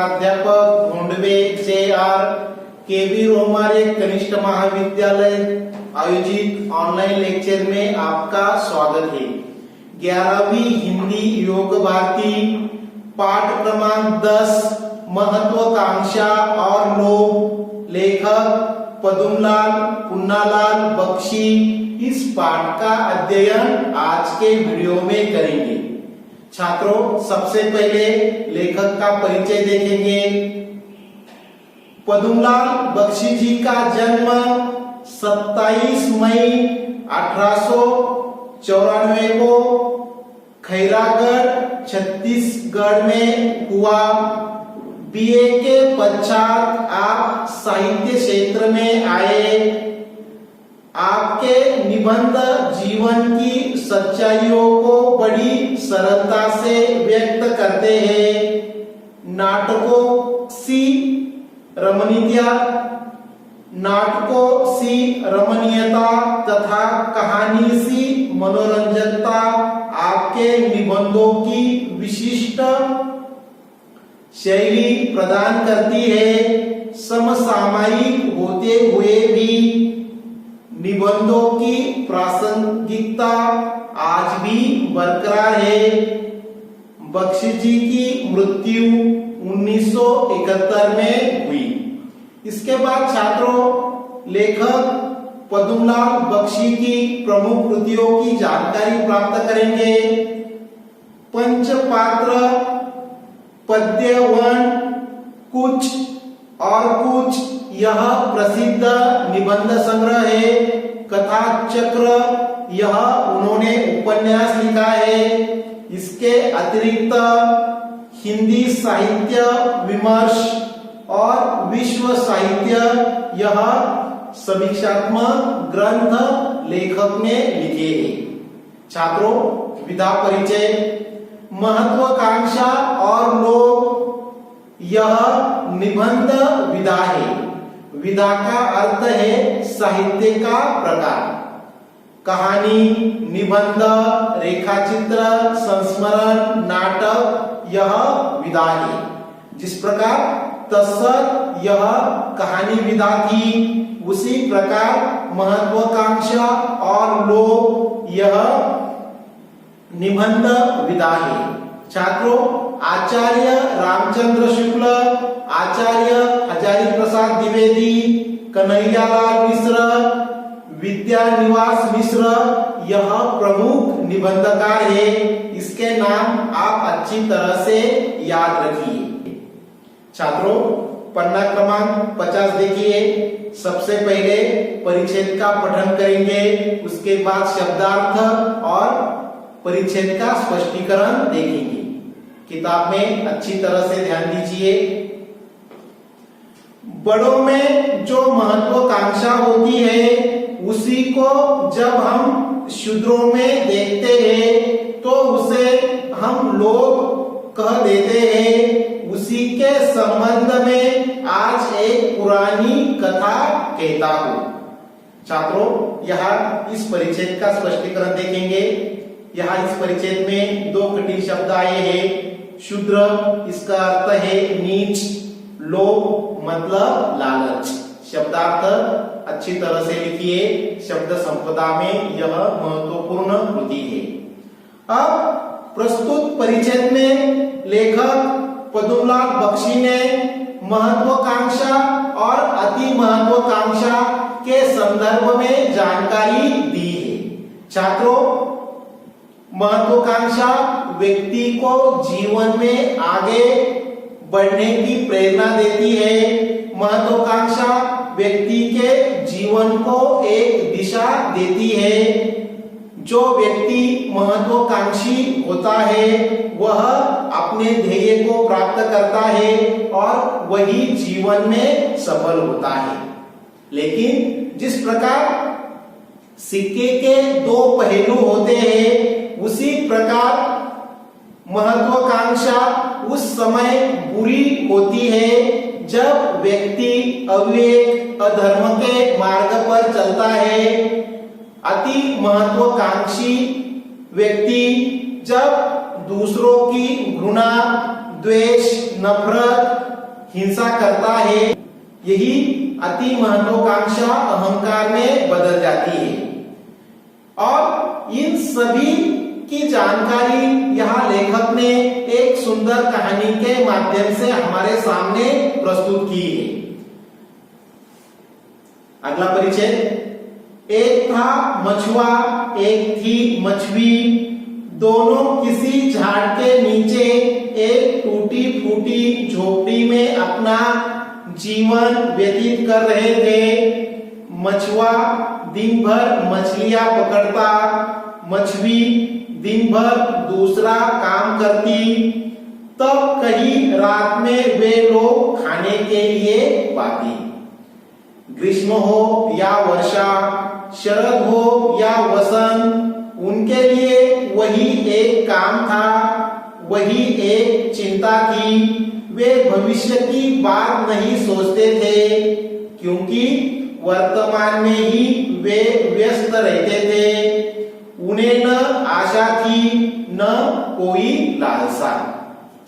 प्राध्यापक ढोंडवे JR केबी रोमारे कनिष्ठ महाविद्यालय आयोजित ऑनलाइन लेक्चर में आपका स्वागत है। 11वीं हिंदी योग भारती पाठ क्रमांक 10 महत्वाकांक्षा और लोभ, लेखक पदुमलाल पुन्नालाल बख्शी। इस पाठ का अध्ययन आज के वीडियो में करेंगे। छात्रों, सबसे पहले लेखक का परिचय देखेंगे। पदुमलाल बख्शी जी का जन्म 27 मई 1894 को खैरागढ़ छत्तीसगढ़ में हुआ। बीए के पश्चात आप साहित्य क्षेत्र में आए। आपके निबंध जीवन की सच्चाइयों को बड़ी सरलता से व्यक्त करते हैं। नाटकों सी रमणीयता तथा कहानी सी मनोरंजकता आपके निबंधों की विशिष्ट शैली प्रदान करती है। समसामयिक होते हुए भी निबंधों की प्रासंगिकता आज भी बरकरार है। बख्शी जी की मृत्यु 1971 में हुई। इसके बाद छात्रों, लेखक पदुमलाल बख्शी की प्रमुख कृतियों की जानकारी प्राप्त करेंगे। पंचपात्र, पद्यवन, कुछ और कुछ यह प्रसिद्ध निबंध संग्रह है। कथा चक्र, यह उन्होंने उपन्यास लिखा है। इसके अतिरिक्त हिंदी साहित्य विमर्श और विश्व साहित्य, यह समीक्षात्मक ग्रंथ लेखक ने लिखे हैं। छात्रों, विधा परिचय। महत्वाकांक्षा और लोभ, यह निबंध विधा है। विधा का अर्थ है साहित्य का प्रकार। कहानी, निबंध, रेखाचित्र, संस्मरण, नाटक, यह विधा है। जिस प्रकार तत्सत यह कहानी विधा थी, उसी प्रकार महत्वाकांक्षा और लोभ यह निबंध विधा है। छात्रों, आचार्य रामचंद्र शुक्ल, आचार्य हजारी प्रसाद द्विवेदी, कन्हैयालाल मिश्र, विद्यानिवास मिश्र, यह प्रमुख निबंधकार है। इसके नाम आप अच्छी तरह से याद रखिए। छात्रों, पन्ना क्रमांक 50 देखिए। सबसे पहले परिच्छेद का पठन करेंगे, उसके बाद शब्दार्थ और परिच्छेद का स्पष्टीकरण देखेंगे। किताब में अच्छी तरह से ध्यान दीजिए। बड़ों में जो महत्वाकांक्षा होती है, उसी को जब हम शूद्रों में देखते हैं तो उसे हम लोभ कह देते हैं। उसी के संबंध में आज एक पुरानी कथा कहता हूँ। छात्रों, यहाँ इस परिच्छेद का स्पष्टीकरण देखेंगे। यहाँ इस परिच्छेद में दो कठिन शब्द आए हैं। शूद्र, इसका अर्थ है नीच। लोभ मतलब लालच। शब्दार्थ अच्छी तरह से लिखिए। शब्द संपदा में यह महत्वपूर्ण कृति है। अब प्रस्तुत परिच्छेद में लेखक पदुमलाल बख्शी ने महत्वाकांक्षा और अति महत्वाकांक्षा के संदर्भ में जानकारी दी है। छात्रों, महत्वाकांक्षा व्यक्ति को जीवन में आगे बढ़ने की प्रेरणा देती है। महत्वाकांक्षा व्यक्ति के जीवन को एक दिशा देती है। जो व्यक्ति महत्वाकांक्षी होता है, वह अपने ध्येय को प्राप्त करता है और वही जीवन में सफल होता है। लेकिन जिस प्रकार सिक्के के दो पहलू होते हैं, उसी प्रकार महत्वाकांक्षा उस समय बुरी होती है जब व्यक्ति अविवेक अधर्म के मार्ग पर चलता है। अति महत्वाकांक्षी व्यक्ति जब दूसरों की घृणा, द्वेष, नफरत हिंसा करता है, यही अति महत्वाकांक्षा अहंकार में बदल जाती है। और इन सभी की जानकारी यहाँ लेखक ने एक सुंदर कहानी के माध्यम से हमारे सामने प्रस्तुत की है। अगला परिचय, एक था मछुआ, एक थी मछली, दोनों किसी झाड़ के नीचे एक टूटी फूटी झोपड़ी में अपना जीवन व्यतीत कर रहे थे। मछुआ दिन भर मछलियां पकड़ता, मछली दिन भर दूसरा काम करती। तब कहीं रात में वे लोग खाने के लिए पाती। ग्रीष्म हो या वर्षा, शरद हो या वसंत, उनके लिए वही एक काम था, वही एक चिंता थी। वे भविष्य की बात नहीं सोचते थे, क्योंकि वर्तमान में ही वे व्यस्त रहते थे। उन्हें न आशा थी न कोई लालसा।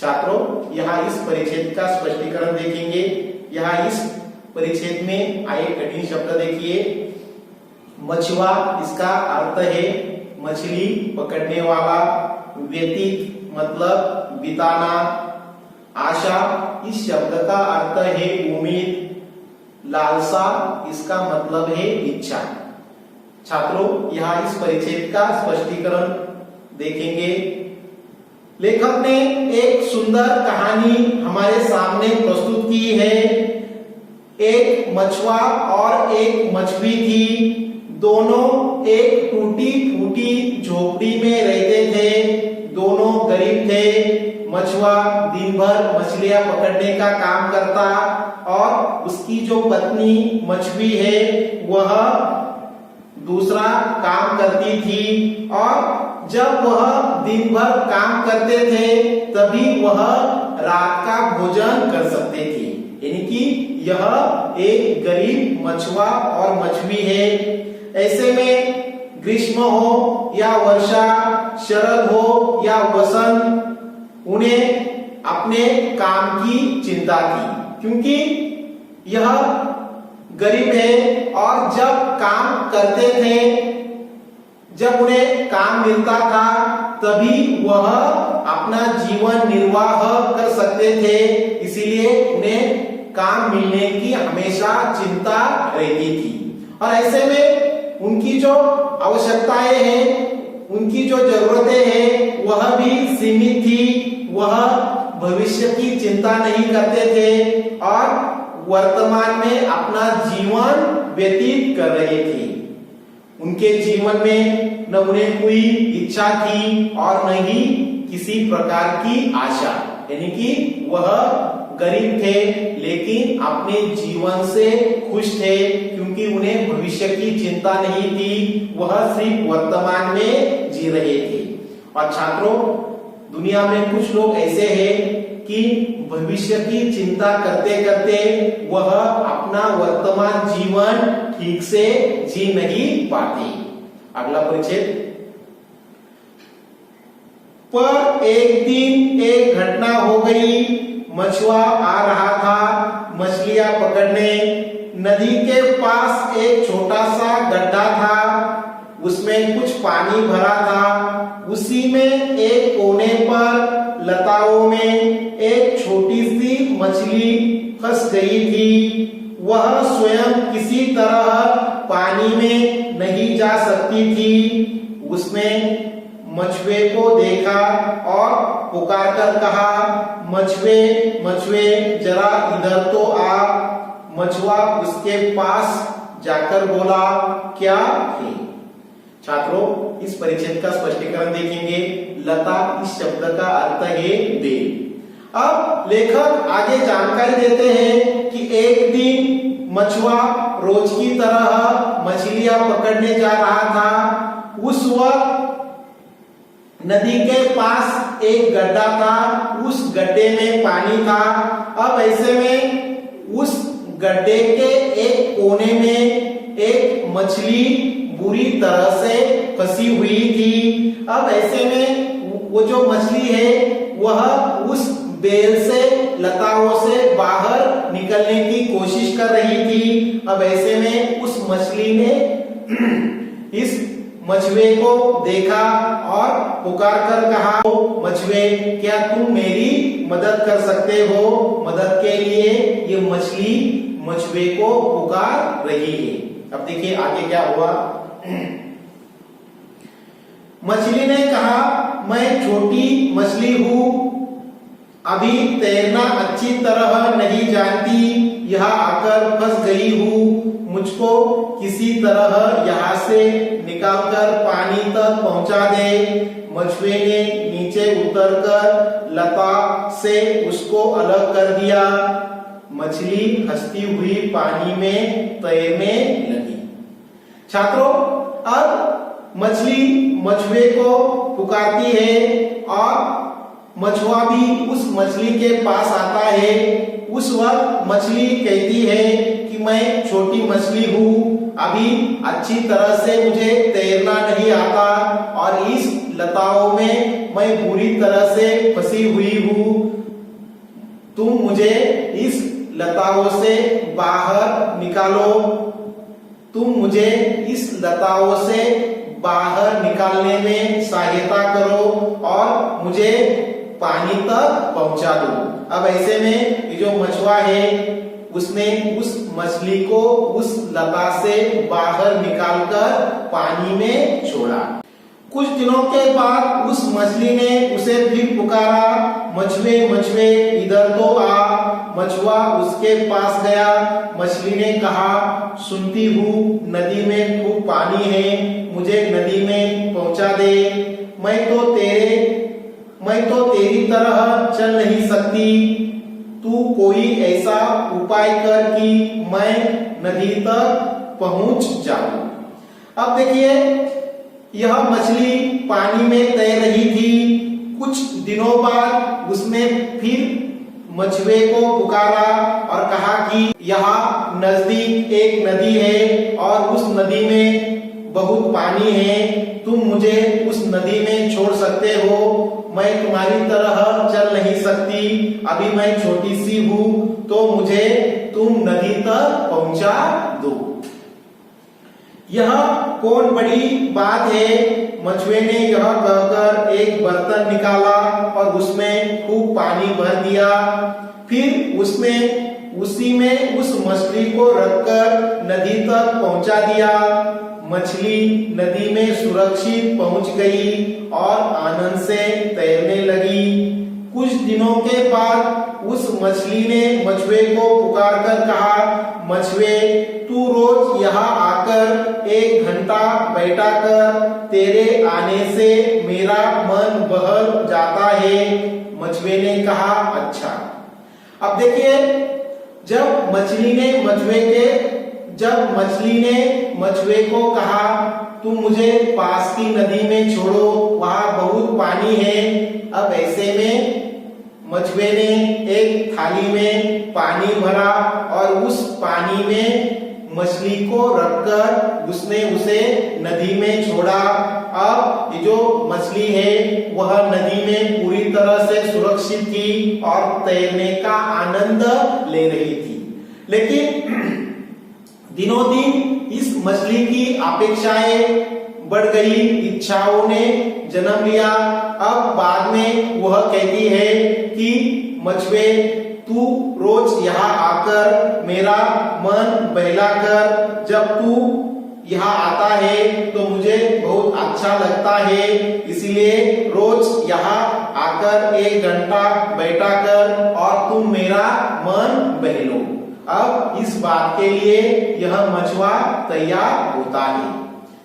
छात्रों, यहाँ इस परिच्छेद का स्पष्टीकरण देखेंगे। यहाँ इस परिच्छेद में आए कठिन शब्द देखिए। मछुआ, इसका अर्थ है मछली पकड़ने वाला। व्यतीत मतलब बिताना। आशा, इस शब्द का अर्थ है उम्मीद। लालसा, इसका मतलब है इच्छा। छात्रों, यहाँ इस परिच्छेद का स्पष्टीकरण देखेंगे। लेखक ने एक सुंदर कहानी हमारे सामने प्रस्तुत की है। एक मछुआ और एक मछली थी। दोनों एक टूटी फूटी झोपड़ी में रहते थे। दोनों गरीब थे। मछुआ दिन भर मछलियां पकड़ने का काम करता और उसकी जो पत्नी मछली है वह दूसरा काम करती थी। और जब वह दिन भर काम करते थे तभी वह रात का भोजन कर सकते थे। यानी कि यह एक गरीब मछुआ और मछली है। ऐसे में ग्रीष्म हो या वर्षा, शरद हो या वसंत, उन्हें अपने काम की चिंता थी, क्योंकि यह गरीब है और जब काम करते थे, जब उन्हें काम मिलता था तभी वह अपना जीवन निर्वाह कर सकते थे। इसीलिए उन्हें काम मिलने की हमेशा चिंता रहती थी। और ऐसे में उनकी जो आवश्यकताएं हैं, उनकी जो जरूरतें हैं, वह भी सीमित थी। वह भविष्य की चिंता नहीं करते थे और वर्तमान में अपना जीवन व्यतीत कर रहे थे। उनके जीवन में न उन्हें कोई इच्छा थी और न ही किसी प्रकार की आशा। यानी कि वह गरीब थे लेकिन अपने जीवन से खुश थे, क्योंकि उन्हें भविष्य की चिंता नहीं थी। वह सिर्फ वर्तमान में जी रहे थे। और छात्रों, दुनिया में कुछ लोग ऐसे हैं कि भविष्य की चिंता करते करते वह अपना वर्तमान जीवन ठीक से जी नहीं पाते। अगला परिच्छेद, पर एक दिन एक घटना हो गई। मछुआ आ रहा था मछलियां पकड़ने। नदी के पास एक छोटा सा गड्ढा था, उसमें कुछ पानी भरा था। उसी में एक कोने पर लताओं में एक छोटी सी मछली फंस गई थी। वह स्वयं किसी तरह पानी में नहीं जा सकती थी। उसने मछुए को देखा और पुकार कर कहा, मछुए मछुए जरा इधर तो आ। मछुआ उसके पास जाकर बोला, क्या है? छात्रों, इस परिच्छेद का स्पष्टीकरण देखेंगे। लता, इस शब्द का अर्थ है बेल। अब लेखक आगे जानकारी देते हैं कि एक दिन मछुआ रोज की तरह मछलियां पकड़ने जा रहा था। उस वक्त नदी के पास एक गड्ढा था, उस गड्ढे में पानी था। अब ऐसे में उस गड्ढे के एक कोने में एक मछली बुरी तरह से फंसी हुई थी। अब ऐसे में वो जो मछली है वह उस बेल से लताओं से बाहर निकलने की कोशिश कर रही थी। अब ऐसे में उस मछली ने इस मछुए को देखा और पुकार कर कहा, मछुए क्या तुम मेरी मदद कर सकते हो? मदद के लिए ये मछली मछुए को पुकार रही है। अब देखिए आगे क्या हुआ। मछली ने कहा, मैं छोटी मछली हूँ, अभी तैरना अच्छी तरह नहीं जानती, यहाँ आकर फंस गई हूँ, मुझको किसी तरह यहाँ से निकालकर पानी तक पहुंचा दे। मछुए ने नीचे उतरकर लता से उसको अलग कर दिया। मछली हंसती हुई पानी में तैरने लगी। छात्रों, अब मछली मछुए को पुकारती है और मछुआ भी उस मछली के पास आता है। उस वक्त मछली कहती है कि मैं छोटी मछली हूँ, अभी अच्छी तरह से मुझे तैरना नहीं आता और इस लताओं में मैं बुरी तरह से फंसी हुई हूँ। तुम मुझे इस लताओं से बाहर निकालो, तुम मुझे इस लताओं से बाहर निकालने में सहायता करो और मुझे पानी तक पहुंचा दो। अब ऐसे में ये जो मछुआ है उसने उस मछली को उस लता से बाहर निकालकर पानी में छोड़ा। कुछ दिनों के बाद उस मछली ने उसे फिर पुकारा, मछुए मछुए इधर तो आ। मछुआ उसके पास गया। मछली ने कहा, सुनती हूँ नदी में खूब पानी है, मुझे नदी में पहुंचा दे। मैं तो तेरी तरह चल नहीं सकती, तू कोई ऐसा उपाय कर कि मैं नदी तक पहुंच जाऊं। अब देखिए, यह मछली पानी में तैर रही थी। कुछ दिनों बाद उसने फिर मछुए को पुकारा और कहा कि यहाँ नजदीक एक नदी है और उस नदी में बहुत पानी है, तुम मुझे उस नदी में छोड़ सकते हो। मैं तुम्हारी तरह चल नहीं सकती, अभी मैं छोटी सी हूँ, तो मुझे तुम नदी तक पहुंचा दो। यह कौन बड़ी बात है? मछुए ने यह कहकर एक बर्तन निकाला और उसमें खूब पानी भर दिया। फिर उसने उसी में उस मछली को रखकर नदी तक पहुंचा दिया। मछली नदी में सुरक्षित पहुंच गई और आनंद से तैरने लगी। कुछ दिनों के बाद उस मछली ने मछुए को पुकार कर कहा, मछुए तू रोज यहाँ आकर 1 घंटा बैठा कर, तेरे आने से मेरा मन बहल जाता है। मछुए ने कहा, अच्छा। अब देखिए, जब मछली ने मछुए को कहा, तुम मुझे पास की नदी में छोड़ो, वहां बहुत पानी है। अब ऐसे में मछुए ने एक थाली में पानी भरा और उस पानी में मछली को रखकर उसने उसे नदी में छोड़ा। अब ये जो मछली है वह नदी में पूरी तरह से सुरक्षित थी और तैरने का आनंद ले रही थी। लेकिन दिनों दिन इस मछली की अपेक्षाएं बढ़ गई, इच्छाओं ने जन्म लिया। अब बाद में वह कहती है कि मछुए तू रोज यहाँ आकर मेरा मन बहला कर, जब तू यहाँ आता है तो मुझे बहुत अच्छा लगता है, इसलिए रोज यहाँ आकर 1 घंटा बैठा कर और तुम मेरा मन बहलो। अब इस बात के लिए यह मछुआ तैयार होता है।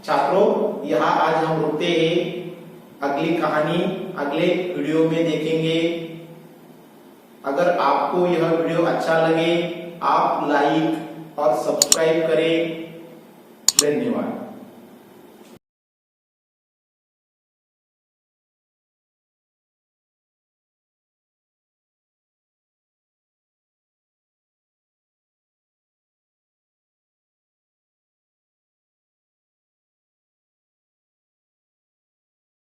छात्रों, यहाँ आज हम रुकते हैं, अगली कहानी अगले वीडियो में देखेंगे। अगर आपको यह वीडियो अच्छा लगे, आप लाइक और सब्सक्राइब करें। धन्यवाद।